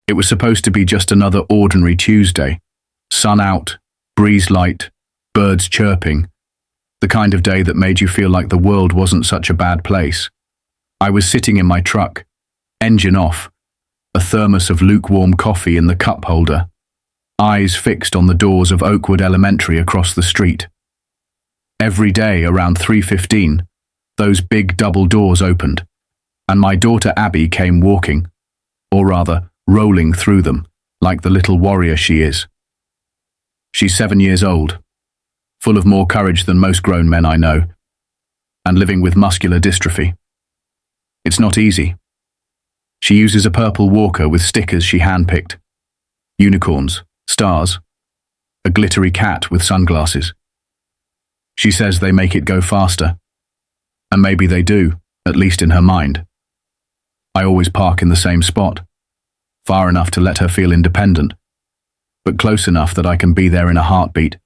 It was supposed to be just another ordinary Tuesday. Sun out, breeze light, birds chirping. The kind of day that made you feel like the world wasn't such a bad place. I was sitting in my truck, engine off, a thermos of lukewarm coffee in the cup holder, eyes fixed on the doors of Oakwood Elementary across the street. Every day around 3:15, those big double doors opened, and my daughter Abby came walking, or rather, rolling through them, like the little warrior she is. She's 7 years old, full of more courage than most grown men I know, and living with muscular dystrophy. It's not easy. She uses a purple walker with stickers she handpicked. Unicorns, stars, a glittery cat with sunglasses. She says they make it go faster. And maybe they do, at least in her mind. I always park in the same spot, far enough to let her feel independent, but close enough that I can be there in a heartbeat.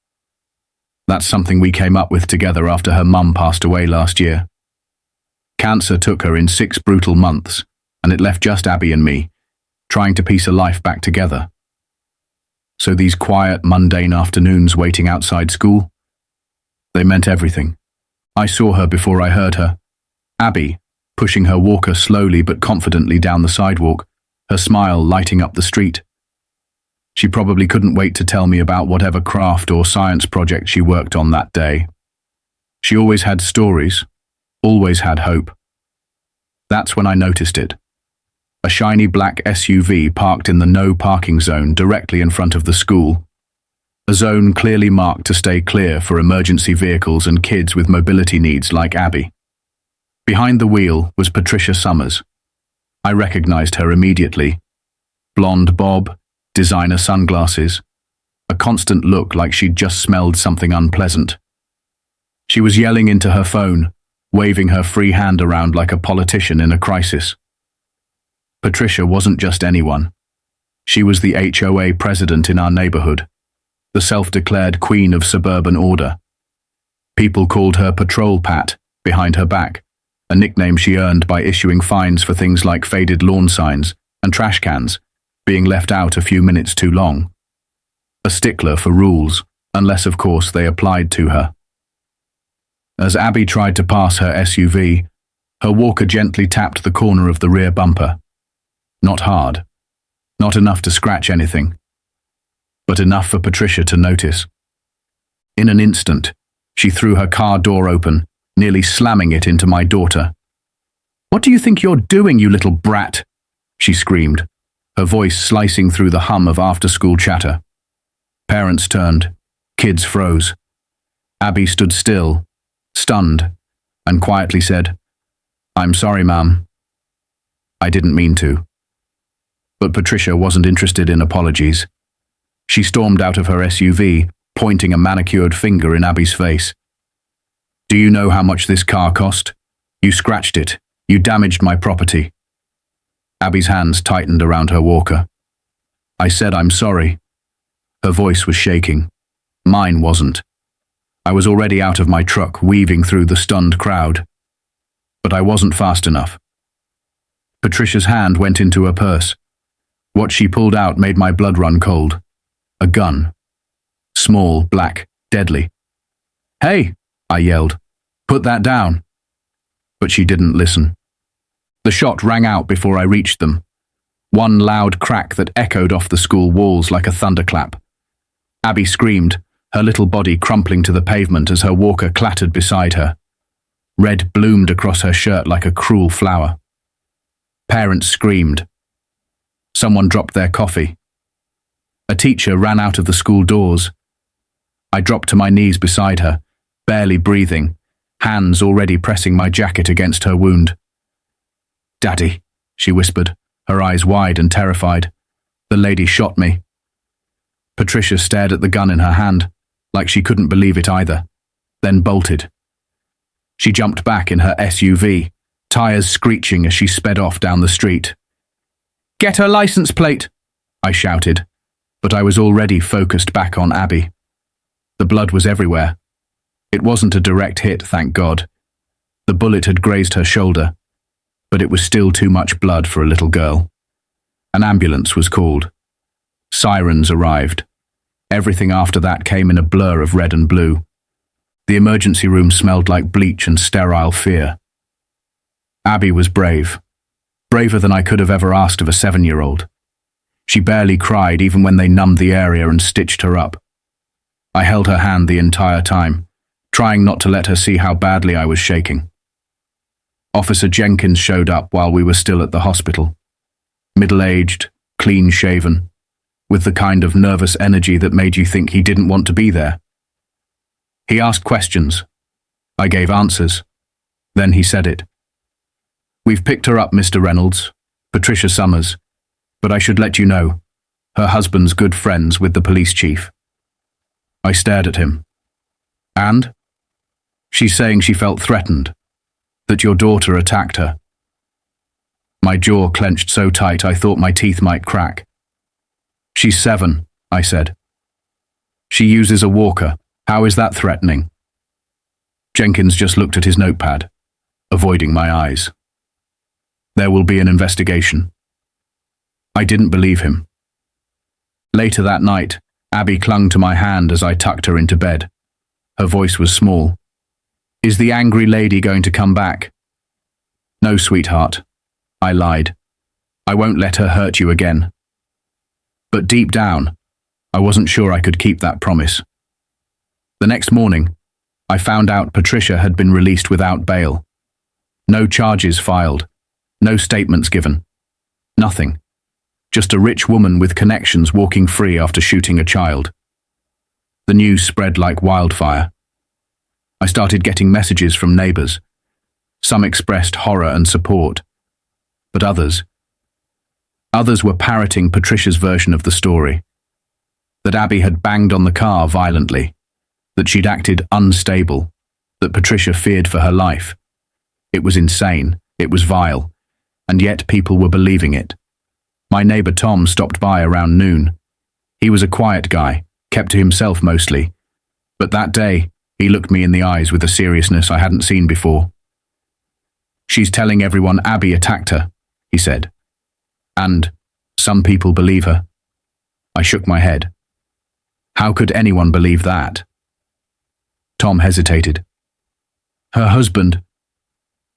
That's something we came up with together after her mum passed away last year. Cancer took her in 6 brutal months, and it left just Abby and me, trying to piece a life back together. So these quiet, mundane afternoons waiting outside school, they meant everything. I saw her before I heard her. Abby, pushing her walker slowly but confidently down the sidewalk, her smile lighting up the street. She probably couldn't wait to tell me about whatever craft or science project she worked on that day. She always had stories, always had hope. That's when I noticed it. A shiny black SUV parked in the no parking zone directly in front of the school. A zone clearly marked to stay clear for emergency vehicles and kids with mobility needs like Abby. Behind the wheel was Patricia Summers. I recognized her immediately. Blonde bob, designer sunglasses, a constant look like she'd just smelled something unpleasant. She was yelling into her phone, waving her free hand around like a politician in a crisis. Patricia wasn't just anyone. She was the HOA president in our neighborhood, the self-declared queen of suburban order. People called her Patrol Pat behind her back, a nickname she earned by issuing fines for things like faded lawn signs and trash cans being left out a few minutes too long. A stickler for rules, unless of course they applied to her. As Abby tried to pass her SUV, her walker gently tapped the corner of the rear bumper. Not hard, not enough to scratch anything, but enough for Patricia to notice. In an instant, she threw her car door open, nearly slamming it into my daughter. "What do you think you're doing, you little brat?" she screamed, her voice slicing through the hum of after-school chatter. Parents turned, kids froze. Abby stood still, stunned, and quietly said, "I'm sorry, ma'am. I didn't mean to." But Patricia wasn't interested in apologies. She stormed out of her SUV, pointing a manicured finger in Abby's face. "Do you know how much this car cost? You scratched it. You damaged my property." Abby's hands tightened around her walker. "I said I'm sorry." Her voice was shaking. Mine wasn't. I was already out of my truck, weaving through the stunned crowd. But I wasn't fast enough. Patricia's hand went into her purse. What she pulled out made my blood run cold. A gun. Small, black, deadly. "Hey!" I yelled. "Put that down." But she didn't listen. The shot rang out before I reached them. One loud crack that echoed off the school walls like a thunderclap. Abby screamed, her little body crumpling to the pavement as her walker clattered beside her. Red bloomed across her shirt like a cruel flower. Parents screamed. Someone dropped their coffee. A teacher ran out of the school doors. I dropped to my knees beside her, barely breathing, hands already pressing my jacket against her wound. "Daddy," she whispered, her eyes wide and terrified. "The lady shot me." Patricia stared at the gun in her hand, like she couldn't believe it either, then bolted. She jumped back in her SUV, tires screeching as she sped off down the street. "Get her license plate!" I shouted, but I was already focused back on Abby. The blood was everywhere. It wasn't a direct hit, thank God. The bullet had grazed her shoulder, but it was still too much blood for a little girl. An ambulance was called. Sirens arrived. Everything after that came in a blur of red and blue. The emergency room smelled like bleach and sterile fear. Abby was brave. Braver than I could have ever asked of a 7-year-old. She barely cried even when they numbed the area and stitched her up. I held her hand the entire time, trying not to let her see how badly I was shaking. Officer Jenkins showed up while we were still at the hospital. Middle-aged, clean-shaven, with the kind of nervous energy that made you think he didn't want to be there. He asked questions. I gave answers. Then he said it. "We've picked her up, Mr. Reynolds, Patricia Summers, but I should let you know, her husband's good friends with the police chief." I stared at him. "And?" "She's saying she felt threatened, that your daughter attacked her." My jaw clenched so tight I thought my teeth might crack. "She's 7, I said. "She uses a walker. How is that threatening?" Jenkins just looked at his notepad, avoiding my eyes. "There will be an investigation." I didn't believe him. Later that night, Abby clung to my hand as I tucked her into bed. Her voice was small. "Is the angry lady going to come back?" "No, sweetheart," I lied. "I won't let her hurt you again." But deep down, I wasn't sure I could keep that promise. The next morning, I found out Patricia had been released without bail. No charges filed, no statements given. Nothing. Just a rich woman with connections walking free after shooting a child. The news spread like wildfire. I started getting messages from neighbors. Some expressed horror and support, but others were parroting Patricia's version of the story. That Abby had banged on the car violently, that she'd acted unstable, that Patricia feared for her life. It was insane, it was vile, and yet people were believing it. My neighbor Tom stopped by around noon. He was a quiet guy, kept to himself mostly, but that day he looked me in the eyes with a seriousness I hadn't seen before. "She's telling everyone Abby attacked her," he said. "And some people believe her." I shook my head. "How could anyone believe that?" Tom hesitated. "Her husband.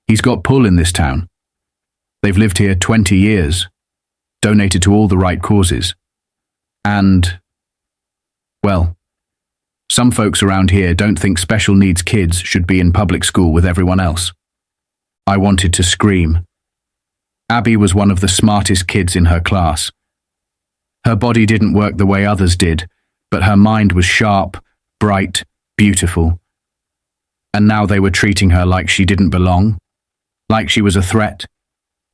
He's got pull in this town. They've lived here 20 years, donated to all the right causes. And, well, some folks around here don't think special needs kids should be in public school with everyone else." I wanted to scream. Abby was one of the smartest kids in her class. Her body didn't work the way others did, but her mind was sharp, bright, beautiful. And now they were treating her like she didn't belong, like she was a threat,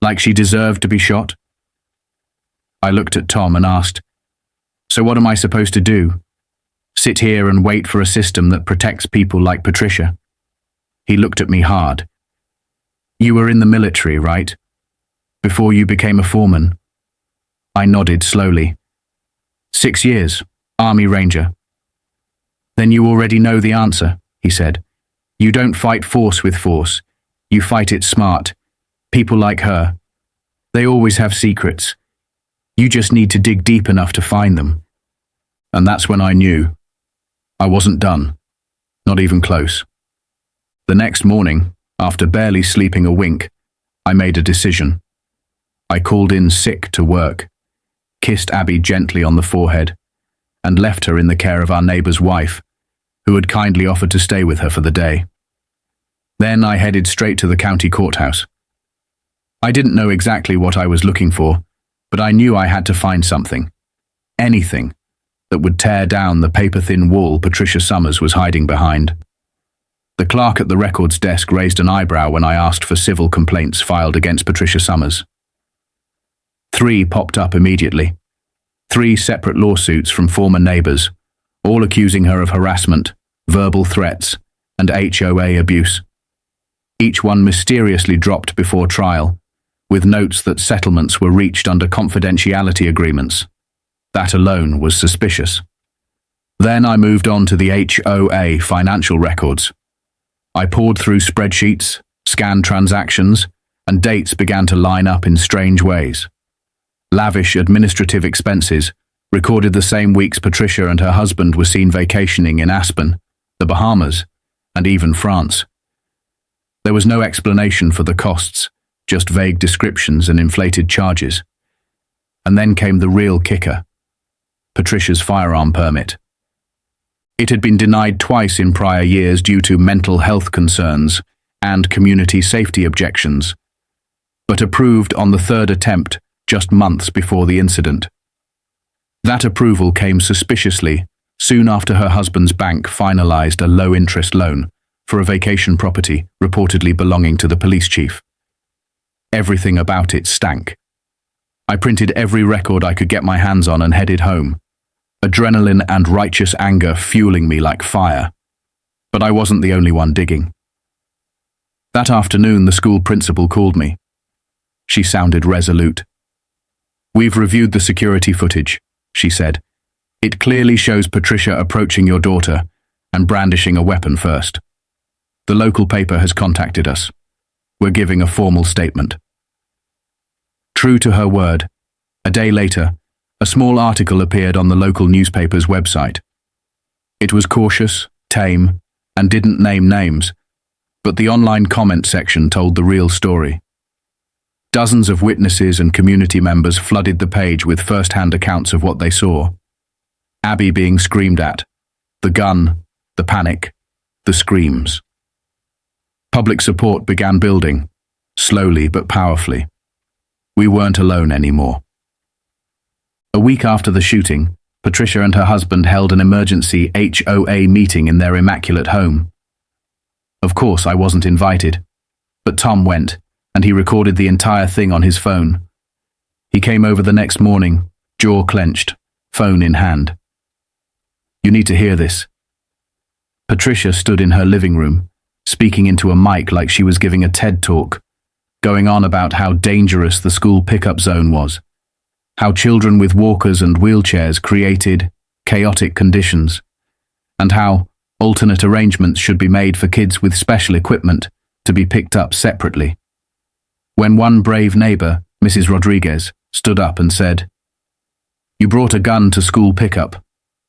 like she deserved to be shot. I looked at Tom and asked, "So what am I supposed to do? Sit here and wait for a system that protects people like Patricia?" He looked at me hard. "You were in the military, right? Before you became a foreman?" I nodded slowly. 6 years, Army Ranger." "Then you already know the answer," he said. "You don't fight force with force. You fight it smart. People like her, they always have secrets. You just need to dig deep enough to find them." And that's when I knew. I wasn't done. Not even close. The next morning, after barely sleeping a wink, I made a decision. I called in sick to work, kissed Abby gently on the forehead, and left her in the care of our neighbor's wife, who had kindly offered to stay with her for the day. Then I headed straight to the county courthouse. I didn't know exactly what I was looking for, but I knew I had to find something, anything, that would tear down the paper-thin wall Patricia Summers was hiding behind. The clerk at the records desk raised an eyebrow when I asked for civil complaints filed against Patricia Summers. 3 popped up immediately. 3 separate lawsuits from former neighbors, all accusing her of harassment, verbal threats, and HOA abuse. Each one mysteriously dropped before trial, with notes that settlements were reached under confidentiality agreements. That alone was suspicious. Then I moved on to the HOA financial records. I poured through spreadsheets, scanned transactions, and dates began to line up in strange ways. Lavish administrative expenses recorded the same weeks Patricia and her husband were seen vacationing in Aspen, the Bahamas, and even France. There was no explanation for the costs, just vague descriptions and inflated charges. And then came the real kicker: Patricia's firearm permit. It had been denied twice in prior years due to mental health concerns and community safety objections, but approved on the third attempt just months before the incident. That approval came suspiciously soon after her husband's bank finalized a low-interest loan for a vacation property reportedly belonging to the police chief. Everything about it stank. I printed every record I could get my hands on and headed home, adrenaline and righteous anger fueling me like fire. But I wasn't the only one digging. That afternoon, the school principal called me. She sounded resolute. "We've reviewed the security footage," she said. "It clearly shows Patricia approaching your daughter and brandishing a weapon first. The local paper has contacted us. We're giving a formal statement." True to her word, a day later, a small article appeared on the local newspaper's website. It was cautious, tame, and didn't name names, but the online comment section told the real story. Dozens of witnesses and community members flooded the page with first-hand accounts of what they saw. Abby being screamed at, the gun, the panic, the screams. Public support began building, slowly but powerfully. We weren't alone anymore. A week after the shooting, Patricia and her husband held an emergency HOA meeting in their immaculate home. Of course, I wasn't invited, but Tom went, and he recorded the entire thing on his phone. He came over the next morning, jaw clenched, phone in hand. "You need to hear this." Patricia stood in her living room, speaking into a mic like she was giving a TED talk, going on about how dangerous the school pickup zone was, how children with walkers and wheelchairs created chaotic conditions, and how alternate arrangements should be made for kids with special equipment to be picked up separately. When one brave neighbor, Mrs. Rodriguez, stood up and said, "You brought a gun to school pickup,"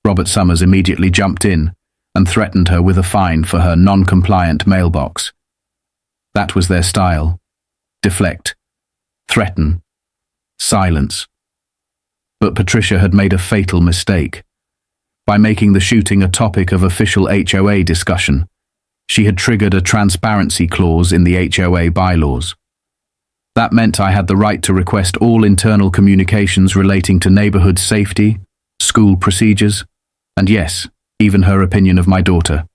Robert Summers immediately jumped in and threatened her with a fine for her non-compliant mailbox. That was their style. Deflect, threaten, silence. But Patricia had made a fatal mistake. By making the shooting a topic of official HOA discussion, she had triggered a transparency clause in the HOA bylaws. That meant I had the right to request all internal communications relating to neighborhood safety, school procedures, and yes, even her opinion of my daughter.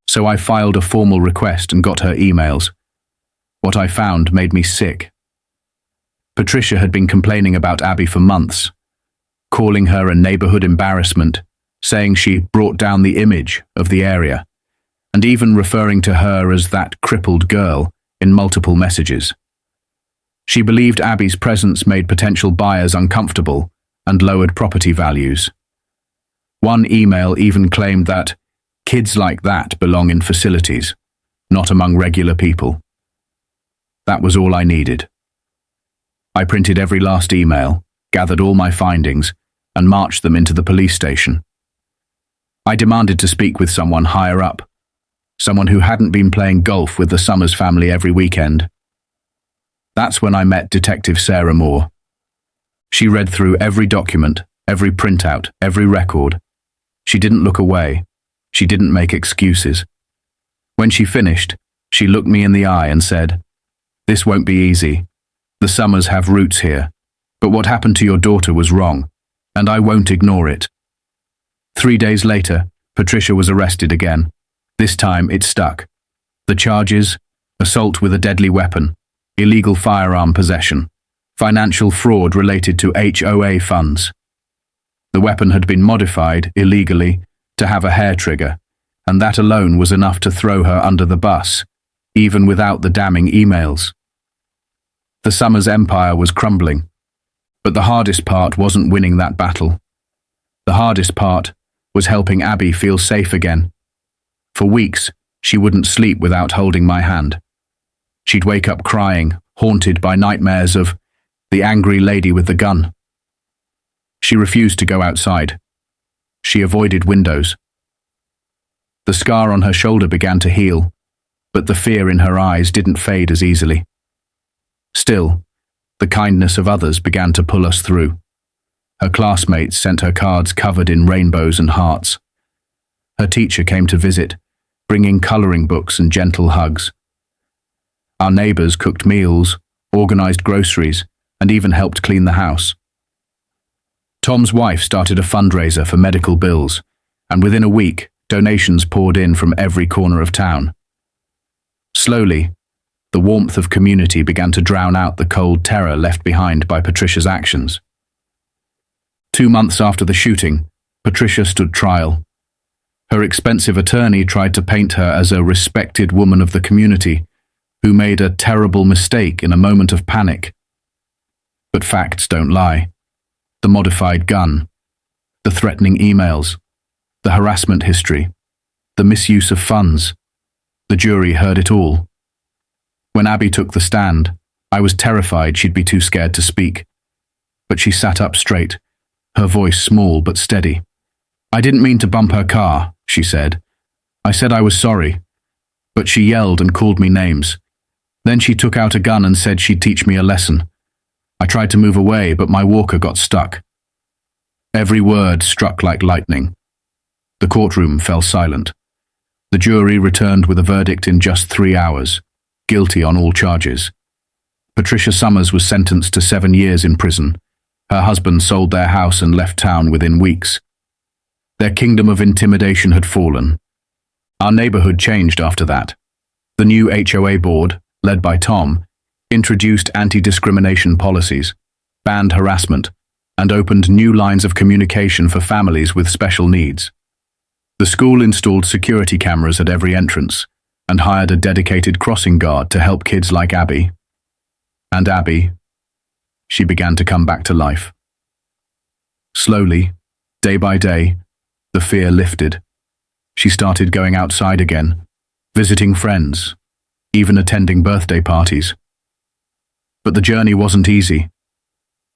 So I filed a formal request and got her emails. What I found made me sick. Patricia had been complaining about Abby for months, calling her a neighborhood embarrassment, saying she brought down the image of the area, and even referring to her as that crippled girl in multiple messages. She believed Abby's presence made potential buyers uncomfortable and lowered property values. One email even claimed that kids like that belong in facilities, not among regular people. That was all I needed. I printed every last email, gathered all my findings, and marched them into the police station. I demanded to speak with someone higher up, someone who hadn't been playing golf with the Summers family every weekend. That's when I met Detective Sarah Moore. She read through every document, every printout, every record. She didn't look away. She didn't make excuses. When she finished, she looked me in the eye and said, "This won't be easy. The Summers have roots here, but what happened to your daughter was wrong, and I won't ignore it." 3 days later, Patricia was arrested again. This time it stuck. The charges: assault with a deadly weapon, illegal firearm possession, financial fraud related to HOA funds. The weapon had been modified, illegally, to have a hair trigger, and that alone was enough to throw her under the bus, even without the damning emails. The Summers empire was crumbling, but the hardest part wasn't winning that battle. The hardest part was helping Abby feel safe again. For weeks, she wouldn't sleep without holding my hand. She'd wake up crying, haunted by nightmares of The angry lady with the gun. She refused to go outside. She avoided windows. The scar on her shoulder began to heal, but the fear in her eyes didn't fade as easily. Still, the kindness of others began to pull us through. Her classmates sent her cards covered in rainbows and hearts. Her teacher came to visit, bringing coloring books and gentle hugs. Our neighbors cooked meals, organized groceries, and even helped clean the house. Tom's wife started a fundraiser for medical bills, and within a week, donations poured in from every corner of town. Slowly, the warmth of community began to drown out the cold terror left behind by Patricia's actions. 2 months after the shooting, Patricia stood trial. Her expensive attorney tried to paint her as a respected woman of the community who made a terrible mistake in a moment of panic. But facts don't lie. The modified gun, the threatening emails, the harassment history, the misuse of funds. The jury heard it all. When Abby took the stand, I was terrified she'd be too scared to speak. But she sat up straight, her voice small but steady. "I didn't mean to bump her car," she said. "I said I was sorry." But she yelled and called me names. Then she took out a gun and said she'd teach me a lesson. I tried to move away, but my walker got stuck. Every word struck like lightning. The courtroom fell silent. The jury returned with a verdict in just 3 hours, guilty on all charges. Patricia Summers was sentenced to 7 years in prison. Her husband sold their house and left town within weeks. Their kingdom of intimidation had fallen. Our neighborhood changed after that. The new HOA board, led by Tom, introduced anti-discrimination policies, banned harassment, and opened new lines of communication for families with special needs. The school installed security cameras at every entrance and hired a dedicated crossing guard to help kids like Abby. And Abby, she began to come back to life. Slowly, day by day, the fear lifted. She started going outside again, visiting friends, even attending birthday parties. But the journey wasn't easy.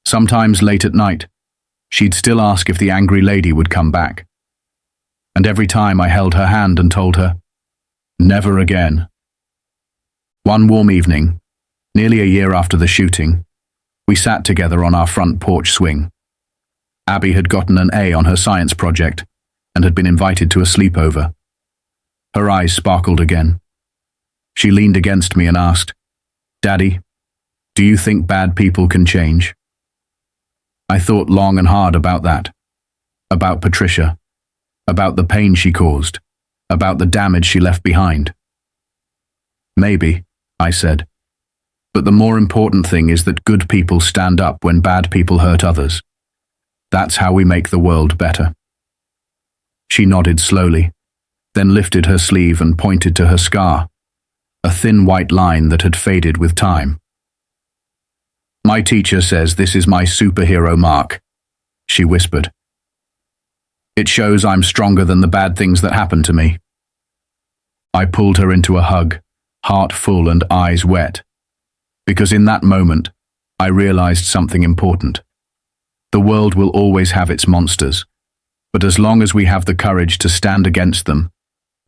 Sometimes late at night, she'd still ask if the angry lady would come back. And every time I held her hand and told her, never again. One warm evening, nearly a year after the shooting, we sat together on our front porch swing. Abby had gotten an A on her science project and had been invited to a sleepover. Her eyes sparkled again. She leaned against me and asked, "Daddy, do you think bad people can change?" I thought long and hard about that, about Patricia, about the pain she caused, about the damage she left behind. "Maybe," I said, "but the more important thing is that good people stand up when bad people hurt others. That's how we make the world better." She nodded slowly, then lifted her sleeve and pointed to her scar, a thin white line that had faded with time. "My teacher says this is my superhero mark," she whispered. "It shows I'm stronger than the bad things that happened to me." I pulled her into a hug, heart full and eyes wet, because in that moment, I realized something important. The world will always have its monsters, but as long as we have the courage to stand against them,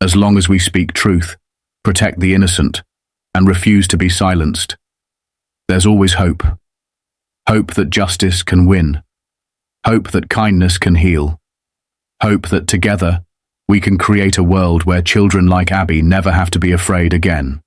as long as we speak truth, protect the innocent, and refuse to be silenced, there's always hope. Hope that justice can win. Hope that kindness can heal. Hope that together we can create a world where children like Abby never have to be afraid again.